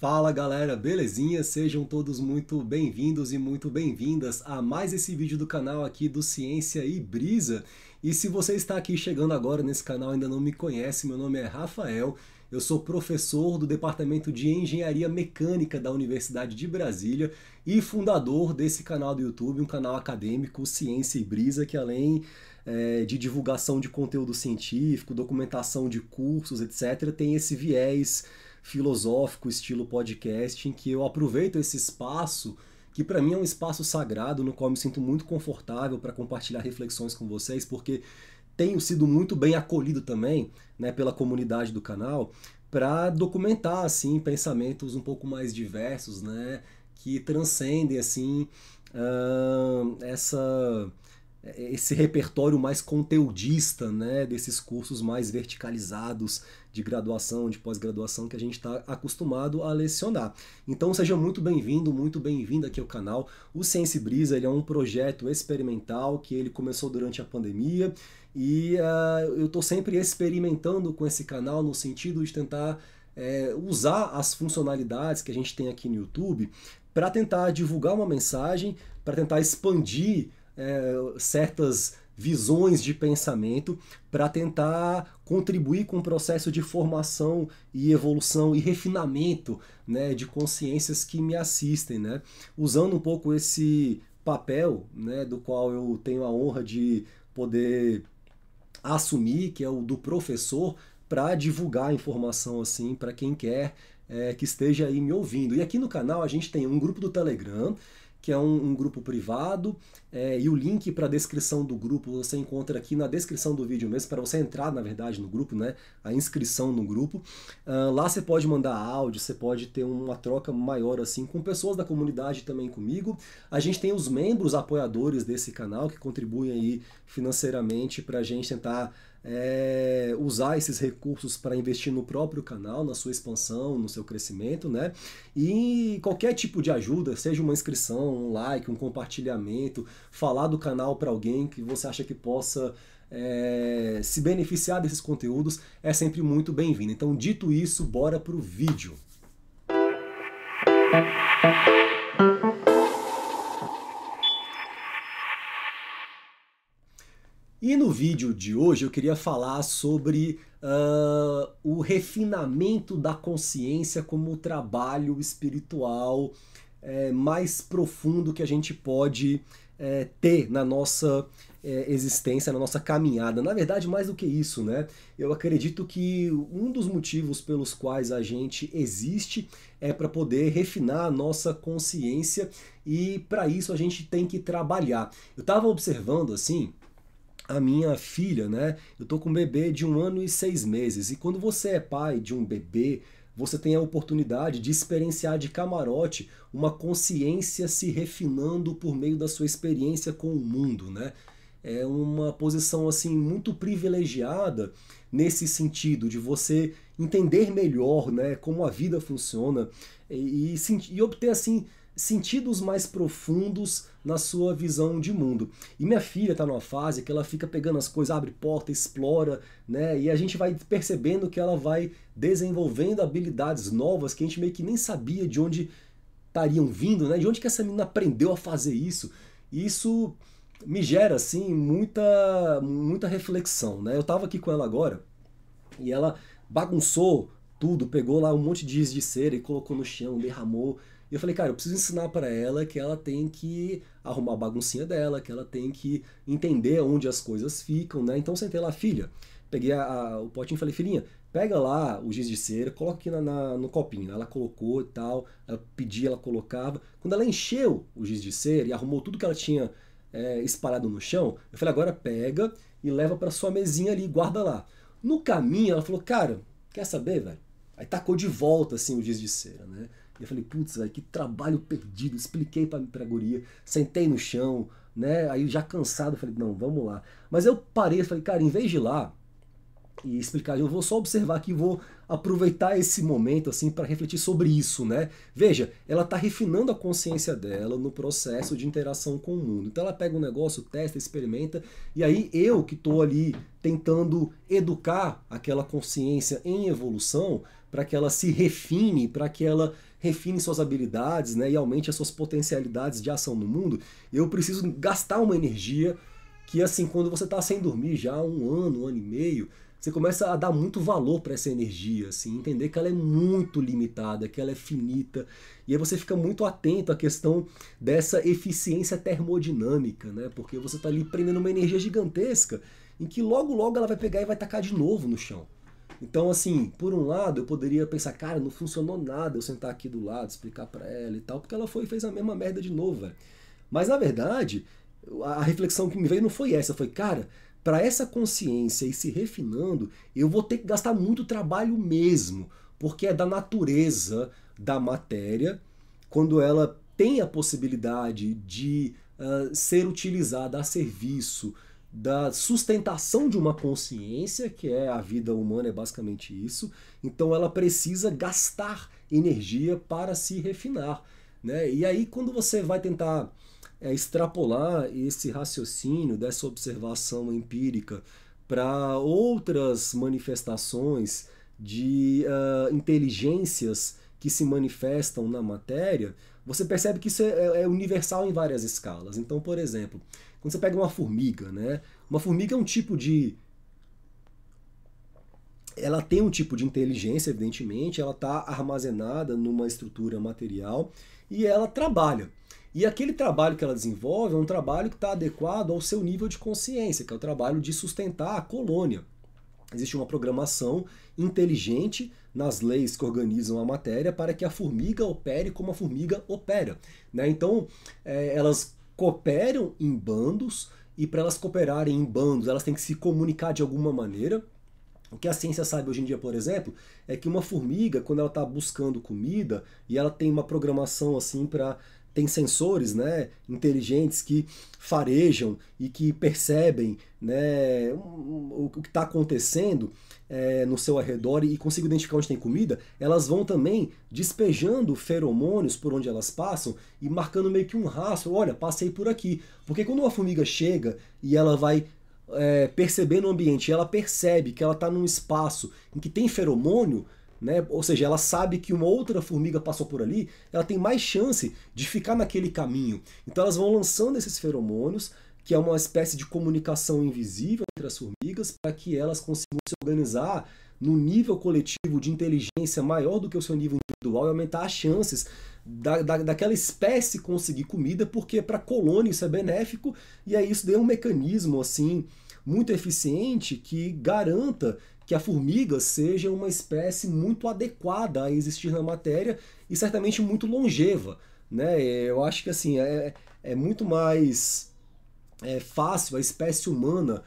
Fala galera, belezinha? Sejam todos muito bem-vindos e muito bem-vindas a mais esse vídeo do canal aqui do Ciência e Brisa. E se você está aqui chegando agora nesse canal e ainda não me conhece, meu nome é Rafael, eu sou professor do Departamento de Engenharia Mecânica da Universidade de Brasília e fundador desse canal do YouTube, um canal acadêmico, Ciência e Brisa, que além de divulgação de conteúdo científico, documentação de cursos, etc., tem esse viés filosófico, estilo podcast, em que eu aproveito esse espaço, que para mim é um espaço sagrado, no qual eu me sinto muito confortável para compartilhar reflexões com vocês, porque tenho sido muito bem acolhido também, né, pela comunidade do canal, para documentar assim pensamentos um pouco mais diversos, né, que transcendem assim esse repertório mais conteudista, né, desses cursos mais verticalizados de graduação, de pós-graduação que a gente está acostumado a lecionar. Então seja muito bem-vindo, muito bem-vinda aqui ao canal. O Ciência e Brisa ele é um projeto experimental que ele começou durante a pandemia e eu estou sempre experimentando com esse canal no sentido de tentar usar as funcionalidades que a gente tem aqui no YouTube para tentar divulgar uma mensagem, para tentar expandir certas visões de pensamento para tentar contribuir com o processo de formação e evolução e refinamento, né, de consciências que me assistem, né, usando um pouco esse papel, né, do qual eu tenho a honra de poder assumir, que é o do professor, para divulgar informação assim para quem quer que esteja aí me ouvindo. E aqui no canal a gente tem um grupo do Telegram, que é um grupo privado, e o link para a descrição do grupo você encontra aqui na descrição do vídeo mesmo, para você entrar, na verdade, no grupo, né? A inscrição no grupo. Lá você pode mandar áudio, você pode ter uma troca maior assim com pessoas da comunidade também comigo. A gente tem os membros apoiadores desse canal que contribuem aí financeiramente para a gente tentar usar esses recursos para investir no próprio canal, na sua expansão, no seu crescimento, né? E qualquer tipo de ajuda, seja uma inscrição, um like, um compartilhamento, falar do canal para alguém que você acha que possa se beneficiar desses conteúdos, é sempre muito bem-vindo. Então, dito isso, bora pro vídeo. E no vídeo de hoje eu queria falar sobre o refinamento da consciência como trabalho espiritual mais profundo que a gente pode ter na nossa existência, na nossa caminhada. Na verdade, mais do que isso, né? Eu acredito que um dos motivos pelos quais a gente existe é para poder refinar a nossa consciência e para isso a gente tem que trabalhar. Eu estava observando assim a minha filha, né? Eu tô com um bebê de 1 ano e 6 meses. E quando você é pai de um bebê, você tem a oportunidade de experienciar de camarote uma consciência se refinando por meio da sua experiência com o mundo, né? É uma posição assim muito privilegiada nesse sentido de você entender melhor, né, como a vida funciona e obter assim sentidos mais profundos na sua visão de mundo. E minha filha está numa fase que ela fica pegando as coisas, abre porta, explora, né? E a gente vai percebendo que ela vai desenvolvendo habilidades novas que a gente meio que nem sabia de onde estariam vindo, né? De onde que essa menina aprendeu a fazer isso. E isso me gera assim muita reflexão, né? Eu estava aqui com ela agora e ela bagunçou tudo, pegou lá um monte de giz de cera e colocou no chão, derramou. E eu falei, cara, eu preciso ensinar para ela que ela tem que arrumar a baguncinha dela, que ela tem que entender onde as coisas ficam, né? Então sentei lá, filha, peguei o potinho e falei, filhinha, pega lá o giz de cera, coloca aqui no copinho. Ela colocou e tal, ela pedia, ela colocava. Quando ela encheu o giz de cera e arrumou tudo que ela tinha espalhado no chão, eu falei, agora pega e leva para sua mesinha ali, guarda lá. No caminho ela falou, cara, quer saber, velho? Aí tacou de volta assim o giz de cera, né? E eu falei, putz, velho, que trabalho perdido. Expliquei pra guria, sentei no chão, né? Aí já cansado, falei, não, vamos lá. Mas eu parei, falei, cara, em vez de ir lá e explicar, eu vou só observar aqui, vou aproveitar esse momento assim para refletir sobre isso, né? Veja, ela está refinando a consciência dela no processo de interação com o mundo. Então ela pega um negócio, testa, experimenta, e aí eu que estou ali tentando educar aquela consciência em evolução para que ela se refine, para que ela refine suas habilidades, né, e aumente as suas potencialidades de ação no mundo, eu preciso gastar uma energia que, assim, quando você está sem dormir já há um ano e meio, você começa a dar muito valor para essa energia, assim, entender que ela é muito limitada, que ela é finita, e aí você fica muito atento à questão dessa eficiência termodinâmica, né? Porque você está ali prendendo uma energia gigantesca, em que logo logo ela vai pegar e vai tacar de novo no chão. Então, assim, por um lado, eu poderia pensar, cara, não funcionou nada eu sentar aqui do lado, explicar para ela e tal, porque ela foi e fez a mesma merda de novo, velho. Mas, na verdade, a reflexão que me veio não foi essa, foi, cara, para essa consciência ir se refinando, eu vou ter que gastar muito trabalho mesmo, porque é da natureza da matéria, quando ela tem a possibilidade de ser utilizada a serviço da sustentação de uma consciência, que é a vida humana, é basicamente isso. Então ela precisa gastar energia para se refinar, né? E aí quando você vai tentar extrapolar esse raciocínio dessa observação empírica para outras manifestações de inteligências que se manifestam na matéria, você percebe que isso é universal em várias escalas. Então, por exemplo, quando você pega uma formiga, né? Uma formiga é um tipo de... Ela tem um tipo de inteligência, evidentemente, ela está armazenada numa estrutura material e ela trabalha. E aquele trabalho que ela desenvolve é um trabalho que está adequado ao seu nível de consciência, que é o trabalho de sustentar a colônia. Existe uma programação inteligente nas leis que organizam a matéria para que a formiga opere como a formiga opera, né? Então, elas cooperam em bandos, e para elas cooperarem em bandos, elas têm que se comunicar de alguma maneira. O que a ciência sabe hoje em dia, por exemplo, é que uma formiga, quando ela está buscando comida, e ela tem uma programação assim para... Tem sensores, né, inteligentes que farejam e que percebem, né, o que está acontecendo no seu arredor e conseguem identificar onde tem comida, elas vão também despejando feromônios por onde elas passam e marcando meio que um rastro. Olha, passei por aqui. Porque quando uma formiga chega e ela vai perceber no ambiente, e ela percebe que ela está num espaço em que tem feromônio, né? Ou seja, ela sabe que uma outra formiga passou por ali, ela tem mais chance de ficar naquele caminho. Então elas vão lançando esses feromônios, que é uma espécie de comunicação invisível entre as formigas, para que elas consigam se organizar num nível coletivo de inteligência maior do que o seu nível individual e aumentar as chances daquela espécie conseguir comida, porque para a colônia isso é benéfico, e aí isso deu um mecanismo assim muito eficiente que garanta que a formiga seja uma espécie muito adequada a existir na matéria e certamente muito longeva, né? Eu acho que assim é muito mais fácil a espécie humana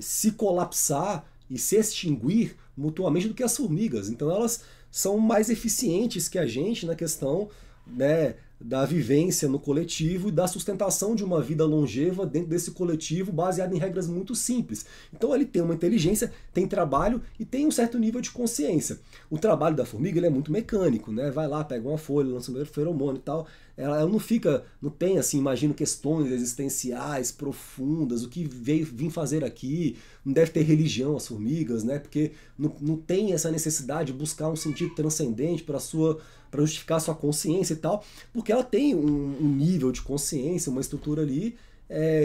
se colapsar e se extinguir mutuamente do que as formigas. Então elas são mais eficientes que a gente na questão, né, da vivência no coletivo e da sustentação de uma vida longeva dentro desse coletivo baseado em regras muito simples. Então ele tem uma inteligência, tem trabalho e tem um certo nível de consciência. O trabalho da formiga ele é muito mecânico, né? Vai lá, pega uma folha, lança um feromônio e tal. Ela não tem assim, imagino, questões existenciais profundas, o que vim fazer aqui, não deve ter religião as formigas, né? Porque não tem essa necessidade de buscar um sentido transcendente para justificar a sua consciência e tal, porque ela tem um nível de consciência, uma estrutura ali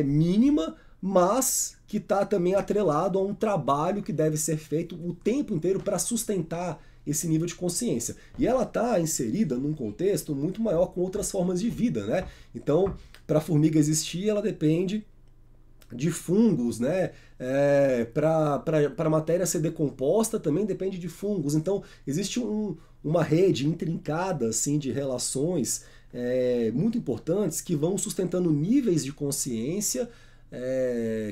mínima, mas que está também atrelado a um trabalho que deve ser feito o tempo inteiro para sustentar esse nível de consciência. E ela está inserida num contexto muito maior com outras formas de vida, né? Então, para a formiga existir, ela depende de fungos, né? Para a matéria ser decomposta também depende de fungos. Então, existe uma rede intrincada assim, de relações muito importantes que vão sustentando níveis de consciência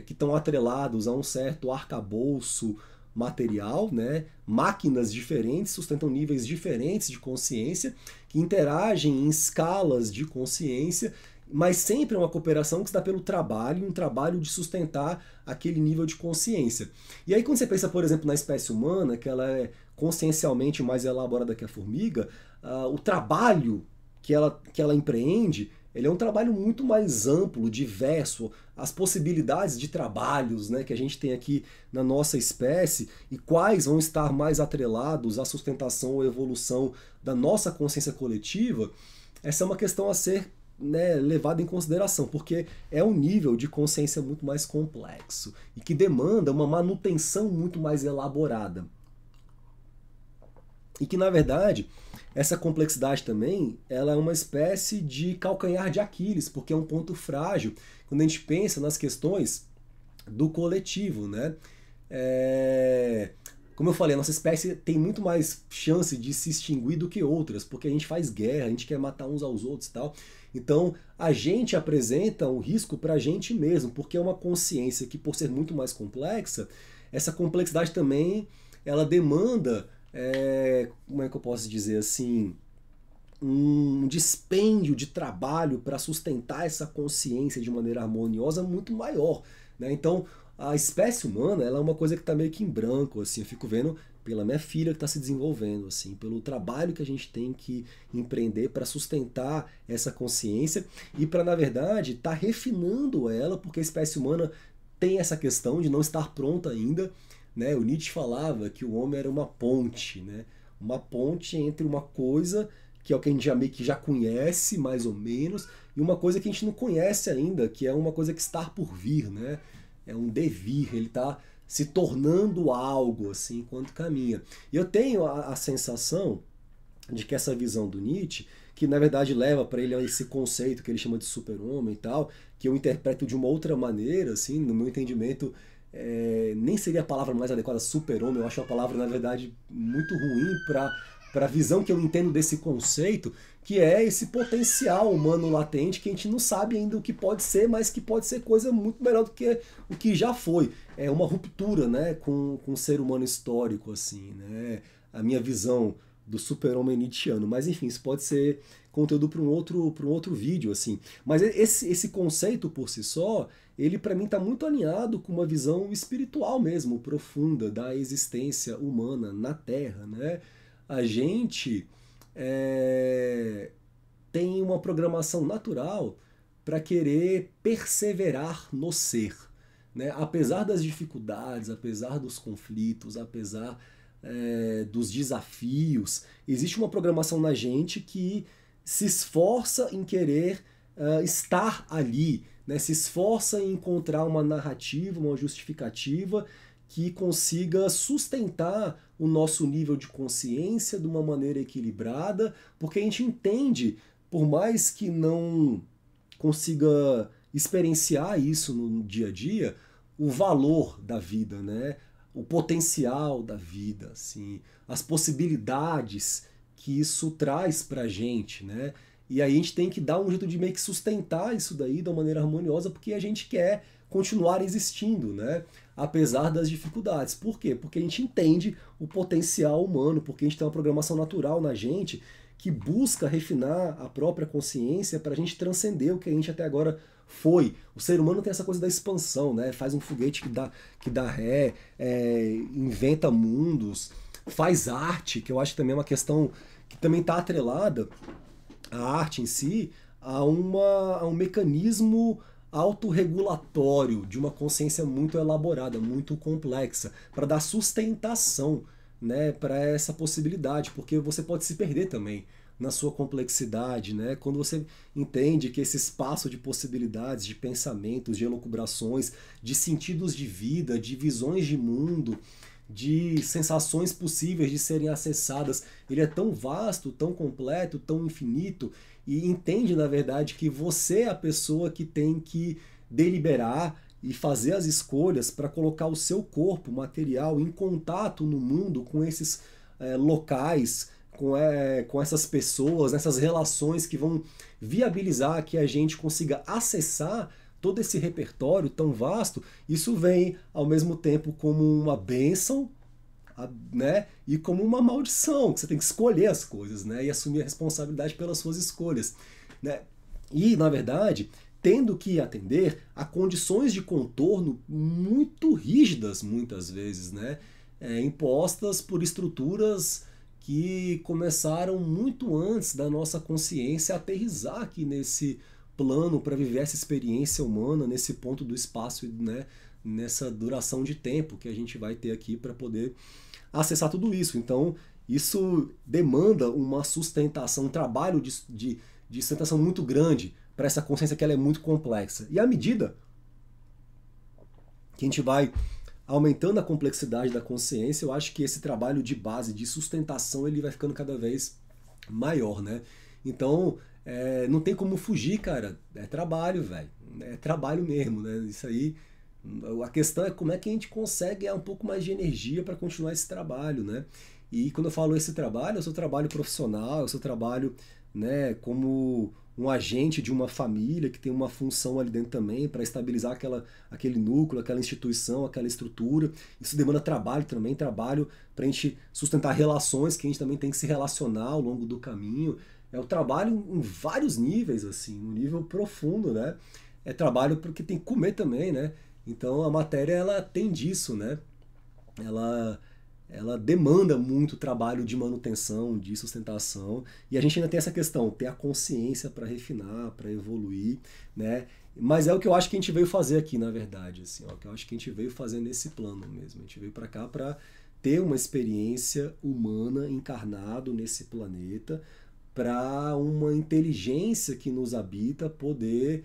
que estão atrelados a um certo arcabouço material, né? Máquinas diferentes sustentam níveis diferentes de consciência que interagem em escalas de consciência, mas sempre é uma cooperação que se dá pelo trabalho, um trabalho de sustentar aquele nível de consciência. E aí quando você pensa, por exemplo, na espécie humana, que ela é consciencialmente mais elaborada que a formiga, o trabalho que ela empreende ele é um trabalho muito mais amplo, diverso, as possibilidades de trabalhos, né, que a gente tem aqui na nossa espécie e quais vão estar mais atrelados à sustentação ou evolução da nossa consciência coletiva, essa é uma questão a ser, né, levada em consideração, porque é um nível de consciência muito mais complexo e que demanda uma manutenção muito mais elaborada. E que, na verdade, essa complexidade também, ela é uma espécie de calcanhar de Aquiles, porque é um ponto frágil quando a gente pensa nas questões do coletivo, né? Como eu falei, a nossa espécie tem muito mais chance de se extinguir do que outras, porque a gente faz guerra, a gente quer matar uns aos outros e tal. Então, a gente apresenta um risco para a gente mesmo, porque é uma consciência que, por ser muito mais complexa, essa complexidade também, ela demanda, como é que eu posso dizer assim, um dispêndio de trabalho para sustentar essa consciência de maneira harmoniosa muito maior, né? Então, a espécie humana, ela é uma coisa que está meio que em branco, assim, eu fico vendo pela minha filha que está se desenvolvendo, assim, pelo trabalho que a gente tem que empreender para sustentar essa consciência e para, na verdade, estar refinando ela, porque a espécie humana tem essa questão de não estar pronta ainda, né? O Nietzsche falava que o homem era uma ponte, né? Uma ponte entre uma coisa que é o que a gente já meio que já conhece, mais ou menos, e uma coisa que a gente não conhece ainda, que é uma coisa que está por vir, né? É um devir, ele está se tornando algo, assim, enquanto caminha. E eu tenho a sensação de que essa visão do Nietzsche, que na verdade leva para ele a esse conceito que ele chama de super-homem e tal, que eu interpreto de uma outra maneira, assim, no meu entendimento, nem seria a palavra mais adequada, super-homem, eu acho uma palavra, na verdade, muito ruim para a visão que eu entendo desse conceito, que é esse potencial humano latente que a gente não sabe ainda o que pode ser, mas que pode ser coisa muito melhor do que o que já foi. É uma ruptura, né, com o ser humano histórico, assim, né? A minha visão do super-homem nietzschiano. Mas enfim, isso pode ser conteúdo para um outro vídeo, assim. Mas esse conceito por si só, ele para mim está muito alinhado com uma visão espiritual mesmo, profunda da existência humana na Terra, né? A gente tem uma programação natural para querer perseverar no ser, né? Apesar das dificuldades, apesar dos conflitos, apesar dos desafios, existe uma programação na gente que se esforça em querer estar ali, né? Se esforça em encontrar uma narrativa, uma justificativa que consiga sustentar o nosso nível de consciência de uma maneira equilibrada, porque a gente entende, por mais que não consiga experienciar isso no dia a dia, o valor da vida, né? O potencial da vida, assim, as possibilidades que isso traz pra gente, né? E aí a gente tem que dar um jeito de meio que sustentar isso daí de uma maneira harmoniosa, porque a gente quer continuar existindo, né? Apesar das dificuldades. Por quê? Porque a gente entende o potencial humano, porque a gente tem uma programação natural na gente que busca refinar a própria consciência para a gente transcender o que a gente até agora foi. O ser humano tem essa coisa da expansão, né? Faz um foguete que dá ré, inventa mundos, faz arte, que eu acho que também é uma questão que também está atrelada, a arte em si, a um mecanismo autorregulatório de uma consciência muito elaborada, muito complexa, para dar sustentação, né, para essa possibilidade, porque você pode se perder também na sua complexidade, né? Quando você entende que esse espaço de possibilidades, de pensamentos, de elucubrações, de sentidos de vida, de visões de mundo, de sensações possíveis de serem acessadas, ele é tão vasto, tão completo, tão infinito, e entende, na verdade, que você é a pessoa que tem que deliberar e fazer as escolhas para colocar o seu corpo material em contato no mundo com esses locais, com essas pessoas, essas relações que vão viabilizar que a gente consiga acessar todo esse repertório tão vasto. Isso vem ao mesmo tempo como uma bênção, né, e como uma maldição, que você tem que escolher as coisas, né, e assumir a responsabilidade pelas suas escolhas, né? E, na verdade, tendo que atender a condições de contorno muito rígidas, muitas vezes, né, impostas por estruturas que começaram muito antes da nossa consciência aterrissar aqui nesse plano para viver essa experiência humana nesse ponto do espaço, né, nessa duração de tempo que a gente vai ter aqui para poder acessar tudo isso. Então, isso demanda uma sustentação, um trabalho de sustentação muito grande para essa consciência que ela é muito complexa. E à medida que a gente vai aumentando a complexidade da consciência, eu acho que esse trabalho de base, de sustentação, ele vai ficando cada vez maior, né? Então, não tem como fugir, cara. É trabalho, velho. É trabalho mesmo, né? Isso aí. A questão é como é que a gente consegue ganhar um pouco mais de energia para continuar esse trabalho, né? E quando eu falo esse trabalho, eu sou trabalho profissional, eu sou trabalho, né, como um agente de uma família que tem uma função ali dentro também para estabilizar aquele núcleo, aquela instituição, aquela estrutura. Isso demanda trabalho também, trabalho para a gente sustentar relações que a gente também tem que se relacionar ao longo do caminho. É o trabalho em vários níveis, assim, um nível profundo, né? É trabalho porque tem que comer também, né? Então a matéria ela tem disso, né? Ela ela demanda muito trabalho de manutenção, de sustentação, e a gente ainda tem essa questão, ter a consciência para refinar, para evoluir, né? Mas é o que eu acho que a gente veio fazer aqui, na verdade, assim, ó, que eu acho que a gente veio fazer nesse plano mesmo. A gente veio para cá para ter uma experiência humana encarnado nesse planeta, para uma inteligência que nos habita poder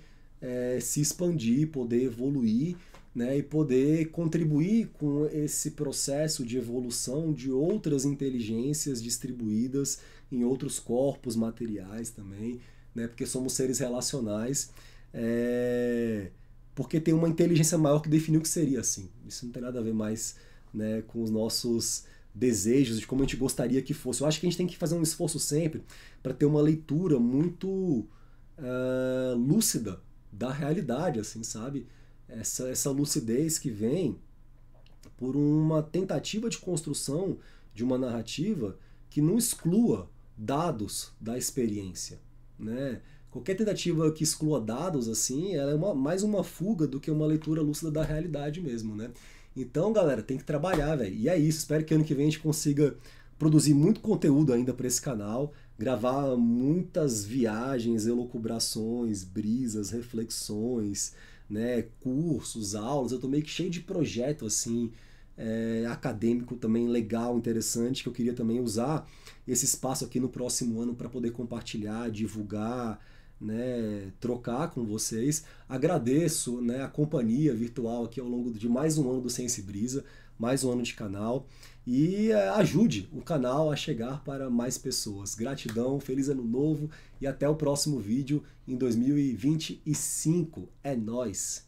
se expandir, poder evoluir, né, e poder contribuir com esse processo de evolução de outras inteligências distribuídas em outros corpos materiais também, né, porque somos seres relacionais, porque tem uma inteligência maior que definiu o que seria assim. Isso não tem nada a ver mais, né, com os nossos desejos, de como a gente gostaria que fosse. Eu acho que a gente tem que fazer um esforço sempre para ter uma leitura muito lúcida da realidade, assim, sabe? Essa lucidez que vem por uma tentativa de construção de uma narrativa que não exclua dados da experiência, né? Qualquer tentativa que exclua dados, assim, ela é mais uma fuga do que uma leitura lúcida da realidade mesmo, né? Então, galera, tem que trabalhar, velho. E é isso. Espero que ano que vem a gente consiga produzir muito conteúdo ainda para esse canal, gravar muitas viagens, elucubrações, brisas, reflexões, né, cursos, aulas. Eu tô meio que cheio de projeto assim, acadêmico também legal, interessante, que eu queria também usar esse espaço aqui no próximo ano para poder compartilhar, divulgar, né, trocar com vocês. Agradeço, né, a companhia virtual aqui ao longo de mais um ano do Ciência e Brisa, mais um ano de canal, e ajude o canal a chegar para mais pessoas. Gratidão, feliz ano novo e até o próximo vídeo em 2025. É nóis!